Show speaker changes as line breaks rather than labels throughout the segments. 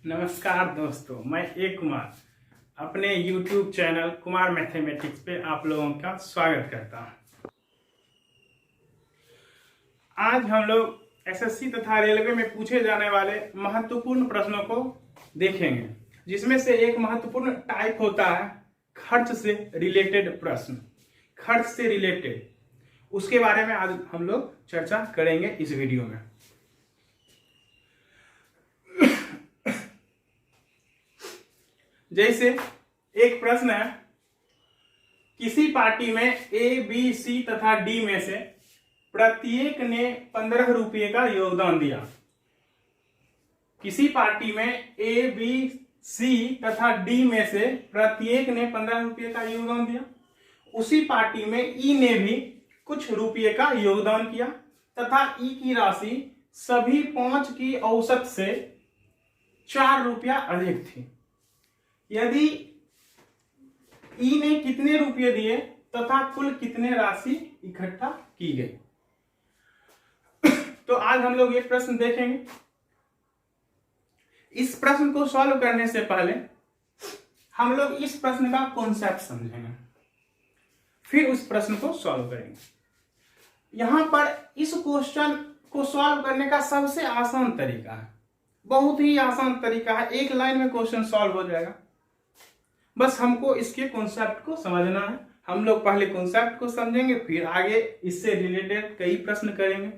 नमस्कार दोस्तों, मैं एक कुमार अपने YouTube चैनल कुमार मैथमेटिक्स पे आप लोगों का स्वागत करता हूं। आज हम लोग एसएससी तथा रेलवे में पूछे जाने वाले महत्वपूर्ण प्रश्नों को देखेंगे, जिसमें से एक महत्वपूर्ण टाइप होता है खर्च से रिलेटेड प्रश्न। खर्च से रिलेटेड उसके बारे में आज हम लोग चर्चा करेंगे इस वीडियो में। जैसे एक प्रश्न है, किसी पार्टी में ए, बी, सी तथा डी में से प्रत्येक ने 15 रुपये का योगदान दिया। किसी पार्टी में ए, बी, सी तथा डी में से प्रत्येक ने 15 रुपये का योगदान दिया। उसी पार्टी में ई ने भी कुछ रुपये का योगदान किया तथा ई की राशि सभी 5 की औसत से 4 रुपया अधिक थी। यदि ई ने कितने रुपये दिए तथा कुल कितने राशि इकट्ठा की गई। तो आज हम लोग ये प्रश्न देखेंगे। इस प्रश्न को सॉल्व करने से पहले हम लोग इस प्रश्न का कॉन्सेप्ट समझेंगे, फिर उस प्रश्न को सॉल्व करेंगे। यहां पर इस क्वेश्चन को सॉल्व करने का सबसे आसान तरीका है, बहुत ही आसान तरीका है। एक लाइन में क्वेश्चन सॉल्व हो जाएगा। बस हमको इसके कॉन्सेप्ट को समझना है। हम लोग पहले कॉन्सेप्ट को समझेंगे, फिर आगे इससे रिलेटेड कई प्रश्न करेंगे।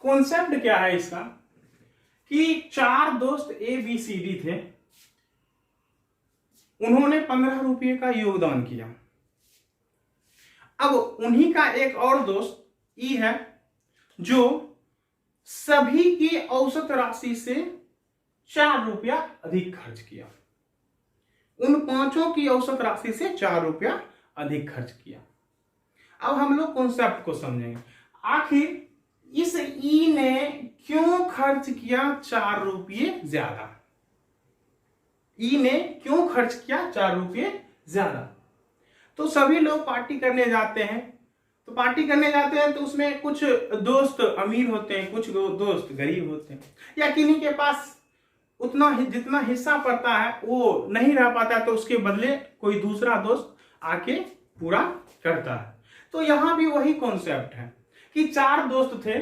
कॉन्सेप्ट क्या है इसका कि 4 दोस्त ए, बी, सी, डी थे। उन्होंने 15 रुपये का योगदान किया। अब उन्हीं का एक और दोस्त ई है जो सभी की औसत राशि से 4 रुपया अधिक खर्च किया। उन 5 की औसत राशि से 4 रुपया अधिक खर्च किया। अब हम लोग कॉन्सेप्ट को समझेंगे। आखिर इस ई ने क्यों खर्च किया 4 रुपये ज्यादा? ई ने क्यों खर्च किया 4 रुपये ज्यादा? तो सभी लोग पार्टी करने जाते हैं, तो उसमें कुछ दोस्त अमीर होते हैं, कुछ दोस्त गरीब होते हैं, या किन्हीं के पास उतना जितना हिस्सा पड़ता है वो नहीं रह पाता, तो उसके बदले कोई दूसरा दोस्त आके पूरा करता है। तो यहां भी वही कॉन्सेप्ट है कि 4 दोस्त थे,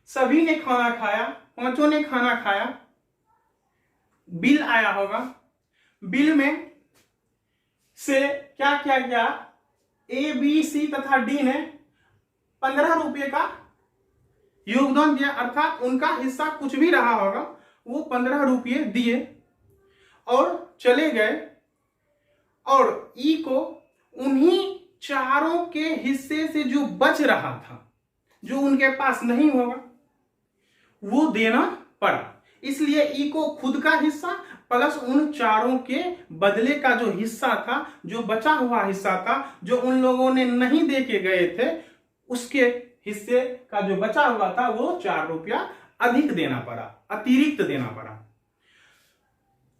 सभी ने खाना खाया, 5 ने खाना खाया, बिल आया होगा। बिल में से क्या क्या किया, ए, बी, सी तथा डी ने 15 रुपये का योगदान दिया, अर्थात उनका हिस्सा कुछ भी रहा होगा वो 15 रुपये दिए और चले गए। और ई को उन्हीं 4 के हिस्से से जो बच रहा था, जो उनके पास नहीं होगा, वो देना पड़ा। इसलिए ई को खुद का हिस्सा प्लस उन 4 के बदले का जो हिस्सा था, जो बचा हुआ हिस्सा था, जो उन लोगों ने नहीं दे के गए थे, उसके हिस्से का जो बचा हुआ था वो 4 रुपया अधिक देना पड़ा, अतिरिक्त देना पड़ा।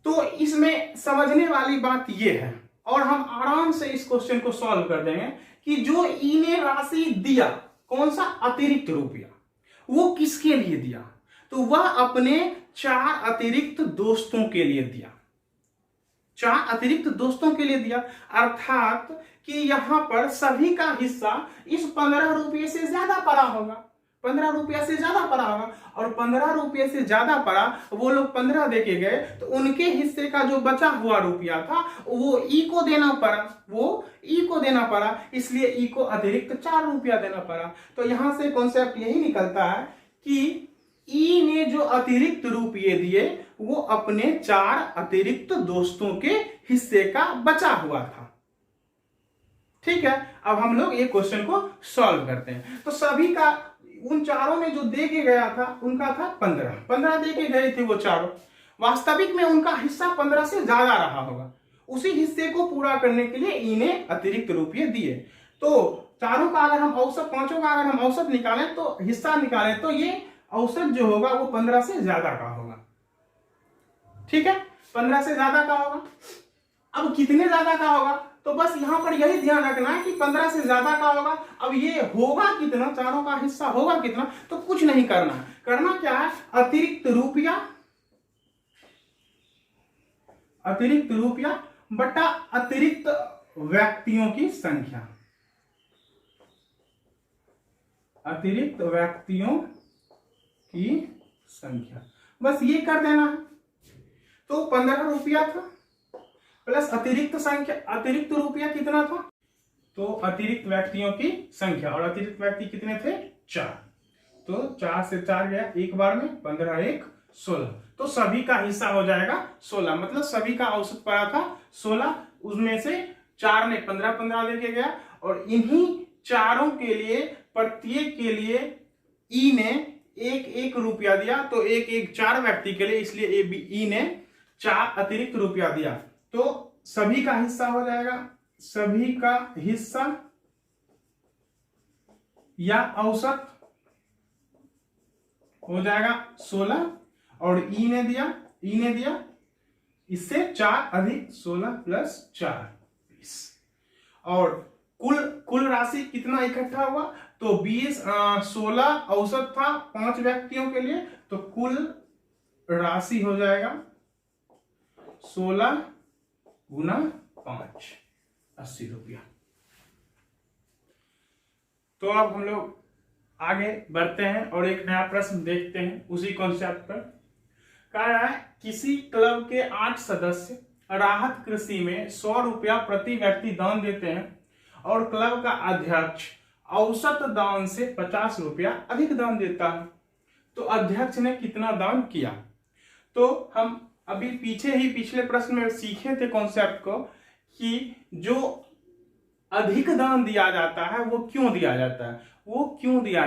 तो इसमें समझने वाली बात यह है, और हम आराम से इस क्वेश्चन को सॉल्व कर देंगे कि जो ई ने राशि दिया, कौन सा अतिरिक्त रुपया, वो किसके लिए दिया? तो वह अपने 4 अतिरिक्त दोस्तों के लिए दिया। 4 अतिरिक्त दोस्तों के लिए दिया, अर्थात कि यहां पर सभी का हिस्सा इस 15 रुपये से ज्यादा पड़ा होगा। 15 रुपया से ज्यादा पड़ा होगा, और 15 रुपये से ज्यादा पड़ा, वो लोग 15 दे के गए, तो उनके हिस्से का जो बचा हुआ रुपया था वो ई को देना पड़ा, इसलिए ई को अतिरिक्त 4 रुपया देना पड़ा। तो यहां से कॉन्सेप्ट यही निकलता है कि ई ने जो अतिरिक्त रुपये दिए वो अपने 4 अतिरिक्त दोस्तों के हिस्से का बचा हुआ था। ठीक है, अब हम लोग ये क्वेश्चन को सॉल्व करते हैं। तो सभी का, उन 4 ने जो दे के गया था उनका था 15 दे के गए थे वो 4। वास्तविक में उनका हिस्सा 15 से ज्यादा रहा होगा। उसी हिस्से को पूरा करने के लिए ई ने अतिरिक्त रुपये दिए। तो 4 का अगर हम औसत, 5 का अगर हम औसत निकालें, तो हिस्सा निकालें, तो ये औसत जो होगा वो 15 से ज्यादा का होगा। ठीक है, 15 से ज्यादा का होगा। अब कितने ज्यादा का होगा, तो बस यहां पर यही ध्यान रखना है कि 15 से ज्यादा का होगा। अब ये होगा कितना, चारों का हिस्सा होगा कितना, तो कुछ नहीं करना है, करना क्या है, अतिरिक्त रुपया बटा अतिरिक्त व्यक्तियों की संख्या, अतिरिक्त व्यक्तियों की संख्या, बस ये कर देना है। तो 15 रुपया था प्लस अतिरिक्त संख्या, अतिरिक्त रुपया कितना था, तो अतिरिक्त व्यक्तियों की संख्या, और अतिरिक्त व्यक्ति कितने थे, 4, तो 4 से 4 गया एक बार में, 15 1 16, तो सभी का हिस्सा हो जाएगा 16, मतलब सभी का औसत पड़ा था 16, उसमें से 4 ने 15 लेके गया, और इन्हीं चारों के लिए प्रत्येक के लिए ई ने 1 रुपया दिया, तो 4 व्यक्ति के लिए, इसलिए ई ने 4 अतिरिक्त रुपया दिया, तो सभी का हिस्सा हो जाएगा, सभी का हिस्सा या औसत हो जाएगा 16, और ई ने दिया इससे 4 अधिक 16 प्लस 4 20, और कुल राशि कितना इकट्ठा हुआ, तो 16 औसत था 5 व्यक्तियों के लिए, तो कुल राशि हो जाएगा 16 गुना 5 80 रुपया। तो अब हम लोग आगे बढ़ते हैं और एक नया प्रश्न देखते हैं उसी कॉन्सेप्ट पर। कह रहा है किसी क्लब के 8 सदस्य राहत कृषि में 100 रुपया प्रति व्यक्ति दान देते हैं और क्लब का अध्यक्ष औसत दान से 50 रुपया अधिक दान देता है, तो अध्यक्ष ने कितना दान किया। तो हम अभी पिछले प्रश्न में सीखे थे कॉन्सेप्ट को कि जो अधिक दान दिया जाता है वो क्यों दिया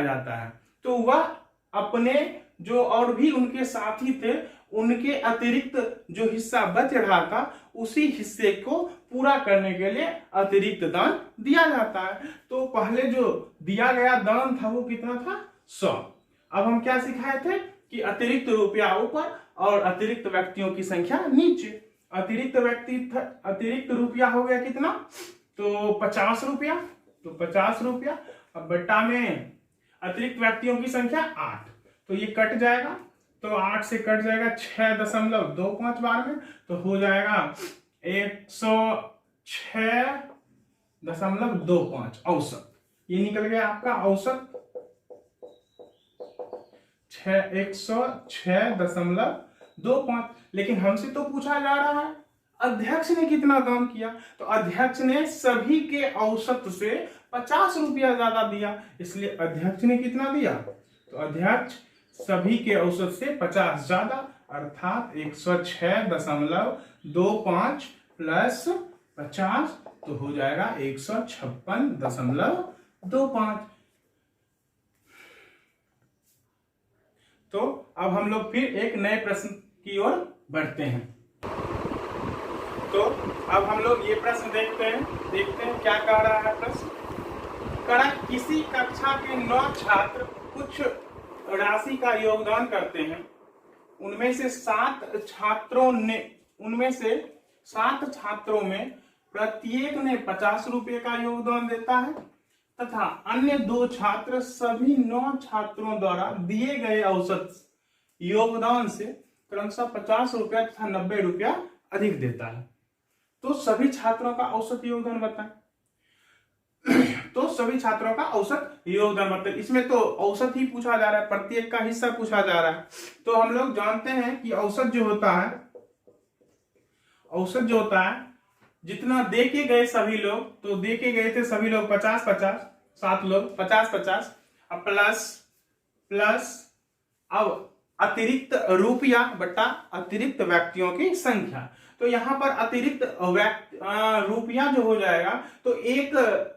जाता है, तो वह अपने जो और भी उनके साथी थे उनके अतिरिक्त जो हिस्सा बच रहा था उसी हिस्से को पूरा करने के लिए अतिरिक्त दान दिया जाता है। तो पहले जो दिया गया दान था वो कितना था, 100। अब हम क्या सिखाए थे कि अतिरिक्त रुपया ऊपर और अतिरिक्त व्यक्तियों की संख्या नीचे। अतिरिक्त रुपया हो गया कितना, तो 50 रुपया, तो 50 रुपया, अब बट्टा में अतिरिक्त व्यक्तियों की संख्या 8, तो ये कट जाएगा, तो 8 से कट जाएगा 6.25 बार में, तो हो जाएगा 106.25 औसत, ये निकल गया आपका औसत 106.25। लेकिन हमसे तो पूछा जा रहा है अध्यक्ष ने कितना दान किया, तो अध्यक्ष ने सभी के औसत से 50 रुपया ज्यादा दिया, इसलिए अध्यक्ष ने कितना दिया, तो अध्यक्ष सभी के औसत से 50 ज्यादा, अर्थात 106.25 प्लस 50, तो हो जाएगा 156.25। तो अब हम लोग फिर एक नए प्रश्न की ओर बढ़ते हैं। तो अब हम लोग ये प्रश्न देखते हैं क्या कह रहा है प्रश्न। कह रहा है किसी कक्षा के 9 छात्र कुछ राशि का योगदान करते हैं, उनमें से 7 छात्रों में प्रत्येक ने 50 रुपये का योगदान देता है तथा अन्य 2 छात्र सभी 9 छात्रों द्वारा दिए गए औसत योगदान से क्रमशः 50 रुपया तथा 90 रुपया अधिक देता है। तो सभी छात्रों का औसत योगदान बताएं। तो सभी छात्रों का औसत योगदान बताएं। इसमें तो औसत ही पूछा जा रहा है, प्रत्येक का हिस्सा पूछा जा रहा है। तो हम लोग जानते हैं कि औसत जो होता है जितना दे के गए सभी लोग, तो दे के गए थे सभी लोग 50-50, 7 लोग 50-50, अब प्लस अब अतिरिक्त रुपया बटा अतिरिक्त व्यक्तियों की संख्या। तो यहाँ पर अतिरिक्त रुपया जो हो जाएगा, तो एक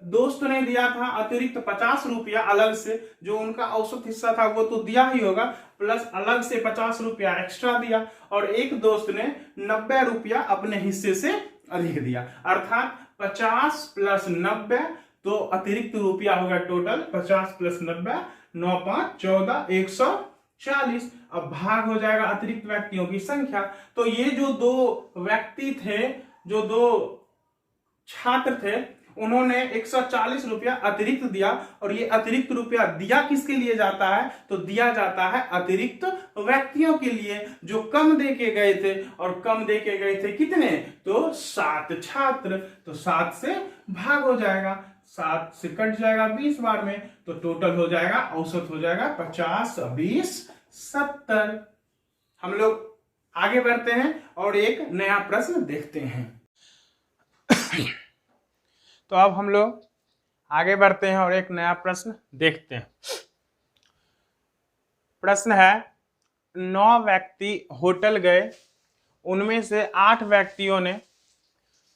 दोस्त ने दिया था अतिरिक्त 50 रुपया अलग से, जो उनका औसत हिस्सा था वो तो दिया ही होगा, प्लस अलग से 50 रुपया एक्स्ट्रा दिया, और एक दोस्त ने 90 रुपया अपने हिस्से से अधिक दिया, अर्थात 50 प्लस 90, तो अतिरिक्त रुपया होगा टोटल 50 प्लस 90, 9 5 14 140। अब भाग हो जाएगा अतिरिक्त व्यक्तियों की संख्या। तो ये जो 2 व्यक्ति थे, जो 2 छात्र थे, उन्होंने 140 रुपया अतिरिक्त दिया, और ये अतिरिक्त रुपया दिया किसके लिए जाता है, तो दिया जाता है अतिरिक्त व्यक्तियों के लिए जो कम दे के गए थे, और कम दे के गए थे कितने, तो 7 छात्र। तो 7 से भाग हो जाएगा, 7 से कट जाएगा 20 बार में, तो टोटल हो जाएगा, औसत हो जाएगा 50, 20, 70। हम लोग आगे बढ़ते हैं और एक नया प्रश्न देखते हैं। तो अब हम लोग आगे बढ़ते हैं और एक नया प्रश्न देखते हैं। प्रश्न है, 9 व्यक्ति होटल गए, उनमें से 8 व्यक्तियों ने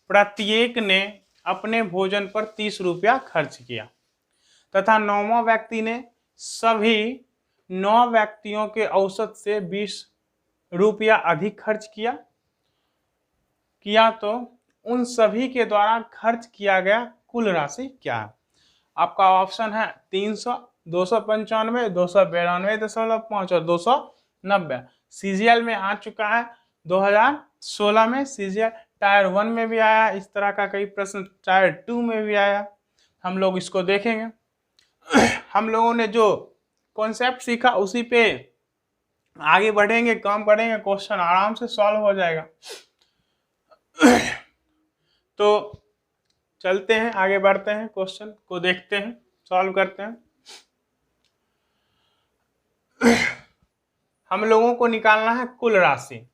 प्रत्येक ने अपने भोजन पर 30 रुपया खर्च किया तथा 9वां व्यक्ति ने सभी 9 व्यक्तियों के औसत से 20 रुपया अधिक खर्च किया तो उन सभी के द्वारा खर्च किया गया कुल राशि क्या है। आपका ऑप्शन है 300, 295, 292.5 और 290। सीजीएल में आ चुका है 2016 में, सीजीएल टायर 1 में भी आया, इस तरह का कई प्रश्न टायर 2 में भी आया। हम लोग इसको देखेंगे। हम लोगों ने जो कॉन्सेप्ट सीखा उसी पे आगे बढ़ेंगे, काम करेंगे, क्वेश्चन आराम से सॉल्व हो जाएगा। तो चलते हैं, आगे बढ़ते हैं, क्वेश्चन को देखते हैं, सॉल्व करते हैं। हम लोगों को निकालना है कुल राशि,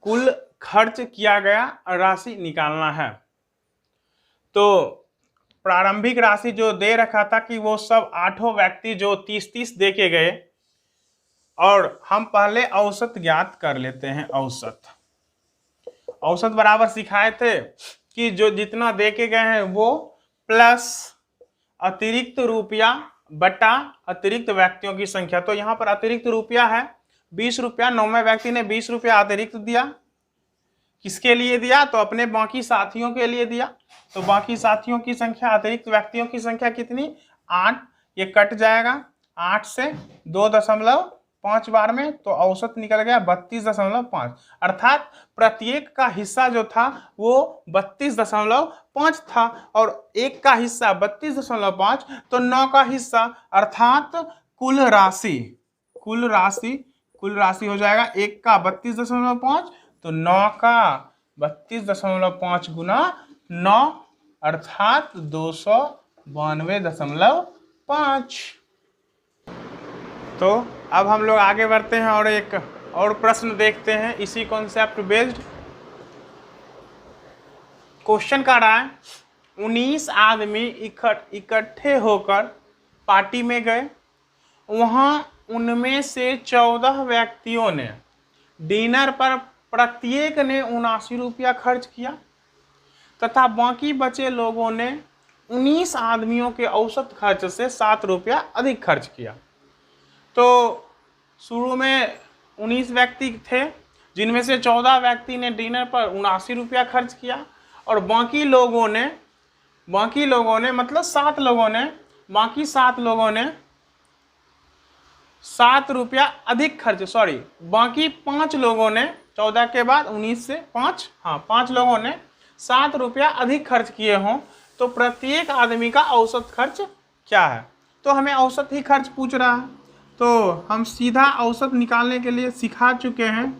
कुल खर्च किया गया राशि निकालना है। तो प्रारंभिक राशि जो दे रखा था कि वो सब 8 व्यक्ति जो 30-30 दे के गए, और हम पहले औसत ज्ञात कर लेते हैं। औसत बराबर सिखाए थे कि जो जितना दे के गए हैं वो प्लस अतिरिक्त रुपया बटा अतिरिक्त व्यक्तियों की संख्या। तो यहाँ पर अतिरिक्त रुपया है 20 रुपया, 9वें व्यक्ति ने 20 रुपया अतिरिक्त दिया। किसके लिए दिया, तो अपने बाकी साथियों के लिए दिया। तो बाकी साथियों की संख्या, अतिरिक्त व्यक्तियों की संख्या कितनी, 8। ये कट जाएगा 8 से 2.5 बार में, तो औसत निकल गया 32.5। अर्थात प्रत्येक का हिस्सा जो था वो 32.5 था, और एक का हिस्सा 32.5, तो 9 का हिस्सा, अर्थात कुल राशि हो जाएगा 1 का 32.5, तो 9 का 32.5 गुना 9, अर्थात 292.5। तो अब हम लोग आगे बढ़ते हैं और एक और प्रश्न देखते हैं इसी कॉन्सेप्ट बेस्ड। क्वेश्चन का रहा है, 19 आदमी इकट्ठे होकर पार्टी में गए, वहां उनमें से 14 व्यक्तियों ने डिनर पर प्रत्येक ने 79 रुपया खर्च किया तथा बाकी बचे लोगों ने 19 आदमियों के औसत खर्च से 7 रुपया अधिक खर्च किया। तो शुरू में 19 व्यक्ति थे, जिनमें से 14 व्यक्ति ने डिनर पर 79 रुपया खर्च किया, और बाकी लोगों ने मतलब 7 लोगों ने, बाकी 7 लोगों ने 7 रुपया अधिक खर्च, बाकी 5 लोगों ने, 14 के बाद 19 से 5 लोगों ने 7 रुपया अधिक खर्च किए हों, तो प्रत्येक आदमी का औसत खर्च क्या है। तो हमें औसत ही खर्च पूछ रहा है, तो हम सीधा औसत निकालने के लिए सिखा चुके हैं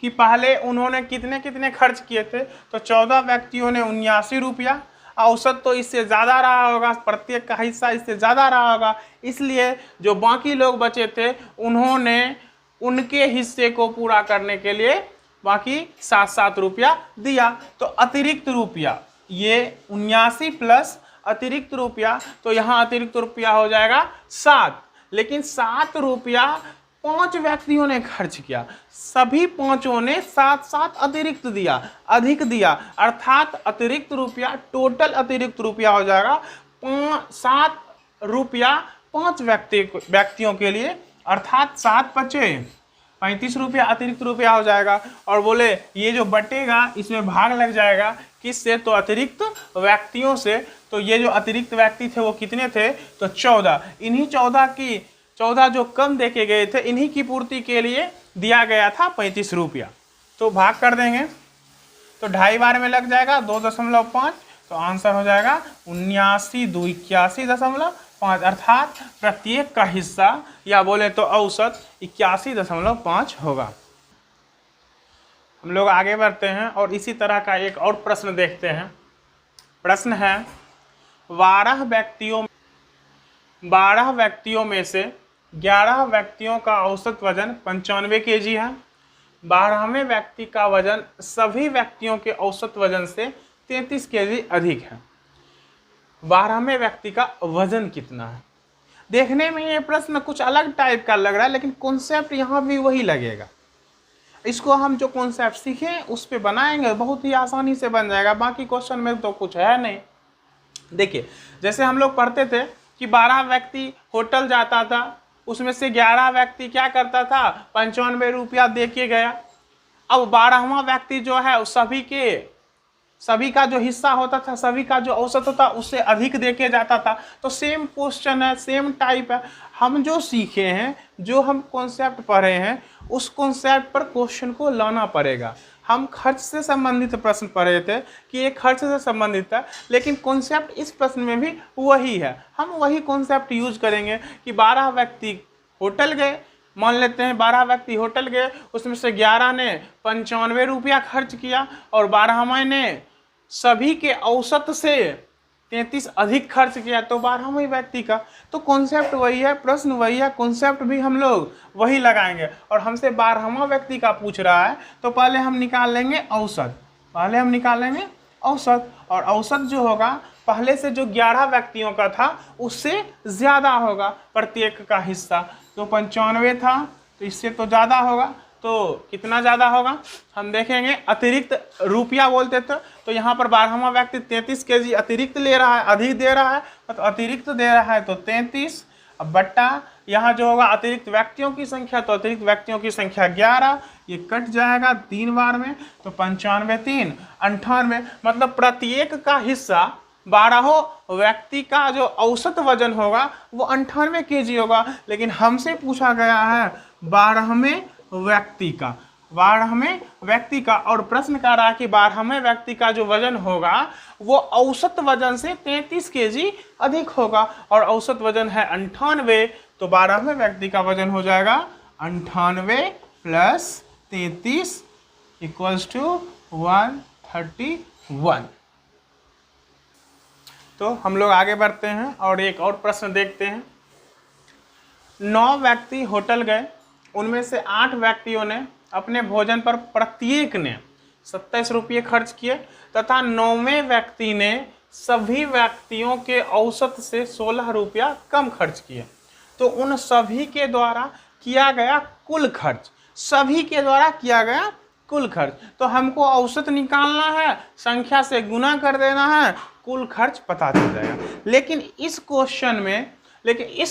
कि पहले उन्होंने कितने खर्च किए थे। तो 14 व्यक्तियों ने 79 रुपया, औसत तो इससे ज़्यादा रहा होगा, प्रत्येक का हिस्सा इससे ज़्यादा रहा होगा, इसलिए जो बाकी लोग बचे थे उन्होंने उनके हिस्से को पूरा करने के लिए बाकी 7 रुपया दिया। तो अतिरिक्त रुपया, ये 79 प्लस अतिरिक्त रुपया, तो यहाँ अतिरिक्त रुपया हो जाएगा 7, लेकिन 7 रुपया 5 व्यक्तियों ने खर्च किया, सभी 5 ने 7 अतिरिक्त दिया, अधिक दिया, अर्थात अतिरिक्त रुपया, टोटल अतिरिक्त रुपया हो जाएगा 7 रुपया 5 व्यक्तियों के लिए, अर्थात 7 बचे 35 रुपया अतिरिक्त रुपया हो जाएगा। और बोले ये जो बटेगा इसमें भाग लग जाएगा किससे, तो अतिरिक्त व्यक्तियों से। तो ये जो अतिरिक्त व्यक्ति थे वो कितने थे, तो 14। इन्हीं 14 जो कम देके गए थे, इन्हीं की पूर्ति के लिए दिया गया था 35 रुपया। तो भाग कर देंगे तो 2.5 बार में लग जाएगा 2.5, तो आंसर हो जाएगा 79,281.5, अर्थात प्रत्येक का हिस्सा या बोले तो औसत 81.5 होगा। हम लोग आगे बढ़ते हैं और इसी तरह का एक और प्रश्न देखते हैं। प्रश्न है 12 व्यक्तियों में से 11 व्यक्तियों का औसत वजन 95 kg है। 12वें व्यक्ति का वजन सभी व्यक्तियों के औसत वजन से 33 kg अधिक है। 12वें व्यक्ति का वजन कितना है? देखने में ये प्रश्न कुछ अलग टाइप का लग रहा है, लेकिन कॉन्सेप्ट यहाँ भी वही लगेगा। इसको हम जो कॉन्सेप्ट सीखे उस पे बनाएंगे, बहुत ही आसानी से बन जाएगा। बाकी क्वेश्चन में तो कुछ है नहीं। देखिए, जैसे हम लोग पढ़ते थे कि 12 व्यक्ति होटल जाता था, उसमें से 11 व्यक्ति क्या करता था, 95 रुपया दे के गया। अब 12वां व्यक्ति जो है सभी का जो हिस्सा होता था, सभी का जो औसत होता उससे अधिक देके जाता था। तो सेम क्वेश्चन है, सेम टाइप है। हम जो सीखे हैं, जो हम कॉन्सेप्ट पढ़े हैं, उस कॉन्सेप्ट पर क्वेश्चन को लाना पड़ेगा। हम खर्च से संबंधित प्रश्न पढ़े थे कि ये खर्च से संबंधित है, लेकिन कॉन्सेप्ट इस प्रश्न में भी वही है। हम वही कॉन्सेप्ट यूज करेंगे कि 12 व्यक्ति होटल गए, मान लेते हैं 12 व्यक्ति होटल गए, उसमें से 11 ने 95 रुपया खर्च किया और 12वें ने सभी के औसत से 33 अधिक खर्च किया, तो 12वें व्यक्ति का तो कॉन्सेप्ट वही है, प्रश्न वही है, कॉन्सेप्ट भी हम लोग वही लगाएंगे। और हमसे 12वां व्यक्ति का पूछ रहा है तो पहले हम निकाल लेंगे औसत, और औसत जो होगा पहले से जो 11 व्यक्तियों का था उससे ज़्यादा होगा प्रत्येक का हिस्सा। तो 95 था तो इससे तो ज़्यादा होगा, तो कितना ज़्यादा होगा हम देखेंगे। अतिरिक्त रुपया बोलते थे, तो यहाँ पर 12वां व्यक्ति 33 kg अतिरिक्त ले रहा है, अधिक दे रहा है, तो अतिरिक्त दे रहा है तो 33, अब बट्टा यहाँ जो होगा अतिरिक्त व्यक्तियों की संख्या, तो अतिरिक्त व्यक्तियों की संख्या 11, ये कट जाएगा 3 बार में, तो 95 3 98, मतलब प्रत्येक का हिस्सा 12 व्यक्ति का जो औसत वजन होगा वो 98 kg होगा। लेकिन हमसे पूछा गया है 12वें व्यक्ति का, और प्रश्न कर रहा है कि 12वें व्यक्ति का जो वजन होगा वो औसत वजन से 33 kg अधिक होगा, और औसत वजन है 98, तो 12वें व्यक्ति का वजन हो जाएगा 98 + 33 = 131। तो हम लोग आगे बढ़ते हैं और एक और प्रश्न देखते हैं। 9 व्यक्ति होटल गए, उनमें से 8 व्यक्तियों ने अपने भोजन पर प्रत्येक ने 27 रुपये खर्च किए तथा 9वें व्यक्ति ने सभी व्यक्तियों के औसत से 16 रुपया कम खर्च किए। तो उन सभी के द्वारा किया गया कुल खर्च, तो हमको औसत निकालना है, संख्या से गुना कर देना है, कुल खर्च पता चल जाएगा। लेकिन इस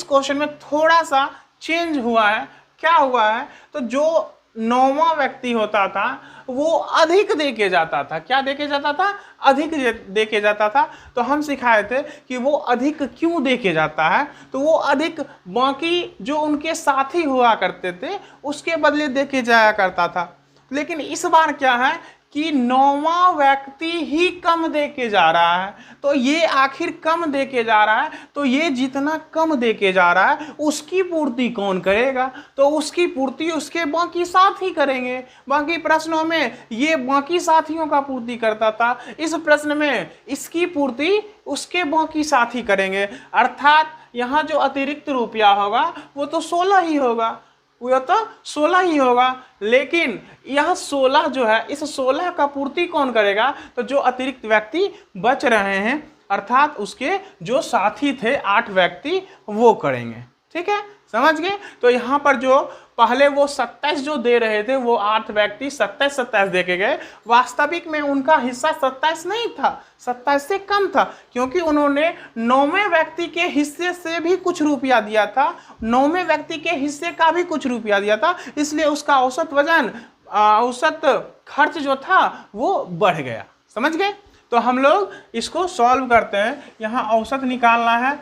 क्वेश्चन में थोड़ा सा चेंज हुआ है। क्या हुआ है, तो जो 9वां व्यक्ति होता था वो अधिक देके जाता था। क्या देके जाता था? अधिक देके जाता था। तो हम सिखाए थे कि वो अधिक क्यों देके जाता है, तो वो अधिक बाकी जो उनके साथी हुआ करते थे उसके बदले देके जाया करता था। लेकिन इस बार क्या है कि 9वां व्यक्ति ही कम देके जा रहा है। तो ये आखिर कम देके जा रहा है, तो ये जितना कम देके जा रहा है उसकी पूर्ति कौन करेगा? तो उसकी पूर्ति उसके बाकी साथी करेंगे। बाकी प्रश्नों में ये बाकी साथियों का पूर्ति करता था, इस प्रश्न में इसकी पूर्ति उसके बाकी साथी करेंगे। अर्थात यहाँ जो अतिरिक्त रुपया होगा वो तो 16 ही होगा, लेकिन यह 16 जो है, इस 16 का पूर्ति कौन करेगा? तो जो अतिरिक्त व्यक्ति बच रहे हैं, अर्थात उसके जो साथी थे 8 व्यक्ति, वो करेंगे। ठीक है, समझ गए? तो यहाँ पर जो पहले वो 27 जो दे रहे थे, वो 8 व्यक्ति 27 दे के गए। वास्तविक में उनका हिस्सा 27 नहीं था, 27 से कम था, क्योंकि उन्होंने 9वें व्यक्ति के हिस्से से भी कुछ रुपया दिया था, 9वें व्यक्ति के हिस्से का भी कुछ रुपया दिया था, इसलिए उसका औसत खर्च जो था वो बढ़ गया। समझ गए? तो हम लोग इसको सॉल्व करते हैं। यहाँ औसत निकालना है,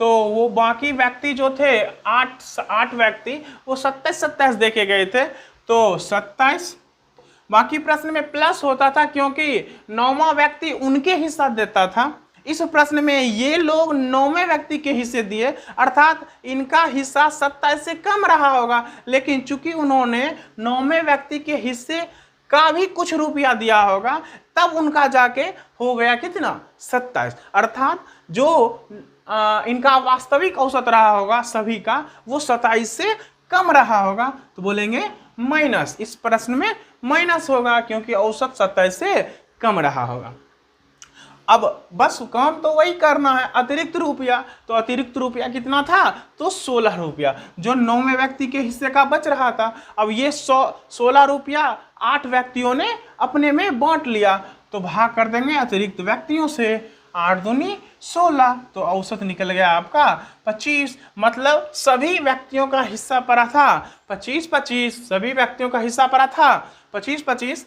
तो वो बाकी व्यक्ति जो थे 8 व्यक्ति वो 27 देके गए थे, तो 27 बाकी प्रश्न में प्लस होता था क्योंकि 9वां व्यक्ति उनके हिस्सा देता था। इस प्रश्न में ये लोग 9वें व्यक्ति के हिस्से दिए, अर्थात इनका हिस्सा 27 से कम रहा होगा, लेकिन चूंकि उन्होंने 9वें व्यक्ति के हिस्से का भी कुछ रुपया दिया होगा, तब उनका जाके हो गया कितना, 27। अर्थात जो इनका वास्तविक औसत रहा होगा सभी का, वो 27 से कम रहा होगा, तो बोलेंगे माइनस। इस प्रश्न में माइनस होगा क्योंकि औसत 27 से कम रहा होगा। अब बस काम तो वही करना है, अतिरिक्त रुपया। तो अतिरिक्त रुपया कितना था, तो 16 रुपया, जो 9वें व्यक्ति के हिस्से का बच रहा था। अब ये 16 रुपया 8 व्यक्तियों ने अपने में बांट लिया, तो भाग कर देंगे अतिरिक्त व्यक्तियों से। 8 दूनी 16, तो औसत निकल गया आपका 25। मतलब सभी व्यक्तियों का हिस्सा पड़ा था 25-25, सभी व्यक्तियों का हिस्सा पड़ा था 25-25,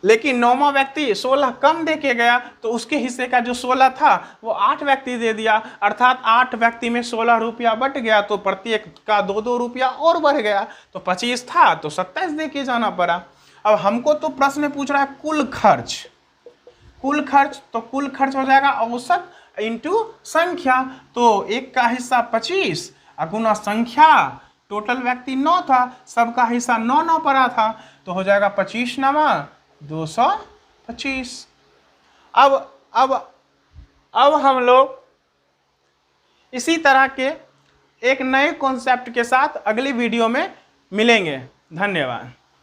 लेकिन 9वां व्यक्ति 16 कम दे के गया, तो उसके हिस्से का जो 16 था वो 8 व्यक्ति दे दिया, अर्थात 8 व्यक्ति में 16 रुपया बट गया, तो प्रत्येक का 2-2 रुपया और बढ़ गया, तो 25 था तो 27 दे के जाना पड़ा। अब हमको तो प्रश्न पूछ रहा है कुल खर्च, कुल खर्च, तो कुल खर्च हो जाएगा औसत इंटू संख्या। तो एक का हिस्सा 25 गुना संख्या, टोटल व्यक्ति 9 था, सबका हिस्सा 9 पड़ा था, तो हो जाएगा 25 9 225। अब हम लोग इसी तरह के एक नए कॉन्सेप्ट के साथ अगली वीडियो में मिलेंगे। धन्यवाद।